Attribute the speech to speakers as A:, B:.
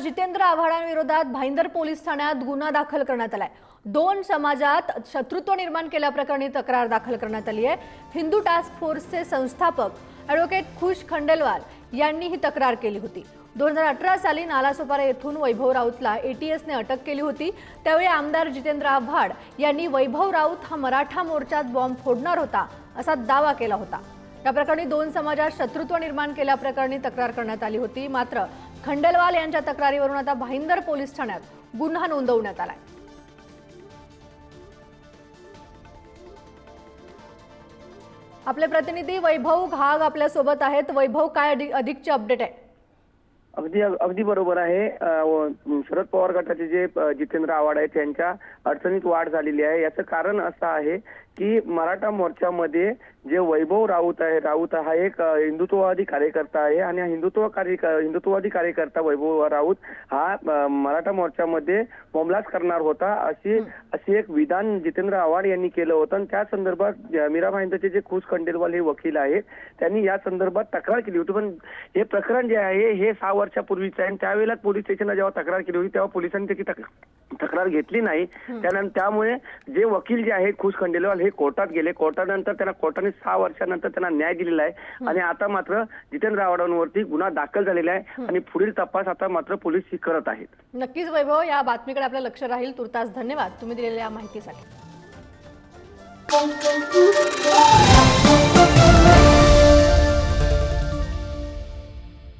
A: Jitendra आव्हाडांविरोधात Bhayandar police ठाण्यात गुन्हा दाखल करण्यात आलाय। दोन समाजात शत्रुत्व निर्माण केल्याप्रकरणी तक्रार दाखल करण्यात आली आहे। हिंदू टास्क फोर्सचे संस्थापक ॲडव्होकेट खुश खंडेलवाल यांनी ही तक्रार केली होती। 2018 साली नालासोपारा येथून वैभव राऊतला एटीएसने अटक केली होती। त्यावेळी आमदार जितेंद्र आव्हाड यांनी वैभव राऊत हा मराठा मोर्चात बॉम्ब फोडणार होता असा दावा केला होता। या प्रकरणी दोन समाजात शत्रुत्व निर्माण केल्याप्रकरणी तक्रार करण्यात आली होती। मात्र खंडेलवाल यांच्या तक्रारीवरून आता भाईंदर पोलीस ठाण्यात गुन्हा नोंदवण्यात आलाय। आपले प्रतिनिधी वैभव घाग आपल्या सोबत आहेत। वैभव, काय अधिकची अपडेट आहे?
B: अगदी बरोबर आहे। शरद पवार गटाचे जे जितेंद्र आव्हाड आहेत त्यांच्या अडचणीत वाढ झालेली आहे। याचं कारण असं आहे की मराठा मोर्चामध्ये जे वैभव राऊत हा एक हिंदुत्ववादी कार्यकर्ता आहे आणि हिंदुत्ववादी कार्यकर्ता वैभव राऊत हा मराठा मोर्चामध्ये बॉम्बलास्ट करणार होता अशी एक विधान जितेंद्र आव्हाड यांनी केलं होतं। आणि त्या संदर्भात मीरा भाईंदरचे जे खुश खंडेलवाल हे वकील आहेत त्यांनी या संदर्भात तक्रार केली होती। पण हे प्रकरण जे आहे हे 6 वर्षापूर्वीच आहे। त्यावेळेला पोलीस स्टेशनला जेव्हा तक्रार केली होती तेव्हा पोलिसांनी त्याची तक्रार घेतली नाही। त्यामुळे जे वकील जे आहेत खुश खंडेलवाल हे कोर्टात गेले। कोर्टानंतर त्यांना कोर्टाने 6 वर्षानंतर त्यांना न्याय दिलेला आहे आणि आता मात्र जितेंद्र आव्हाडांवरती गुन्हा दाखल झालेला आहे आणि पुढील तपास आता मात्र पोलीस करत आहेत।
A: नक्कीच वैभव, या बातमीकडे आपलं लक्ष राहील। तुर्तास धन्यवाद तुम्ही दिलेल्या माहितीसाठी।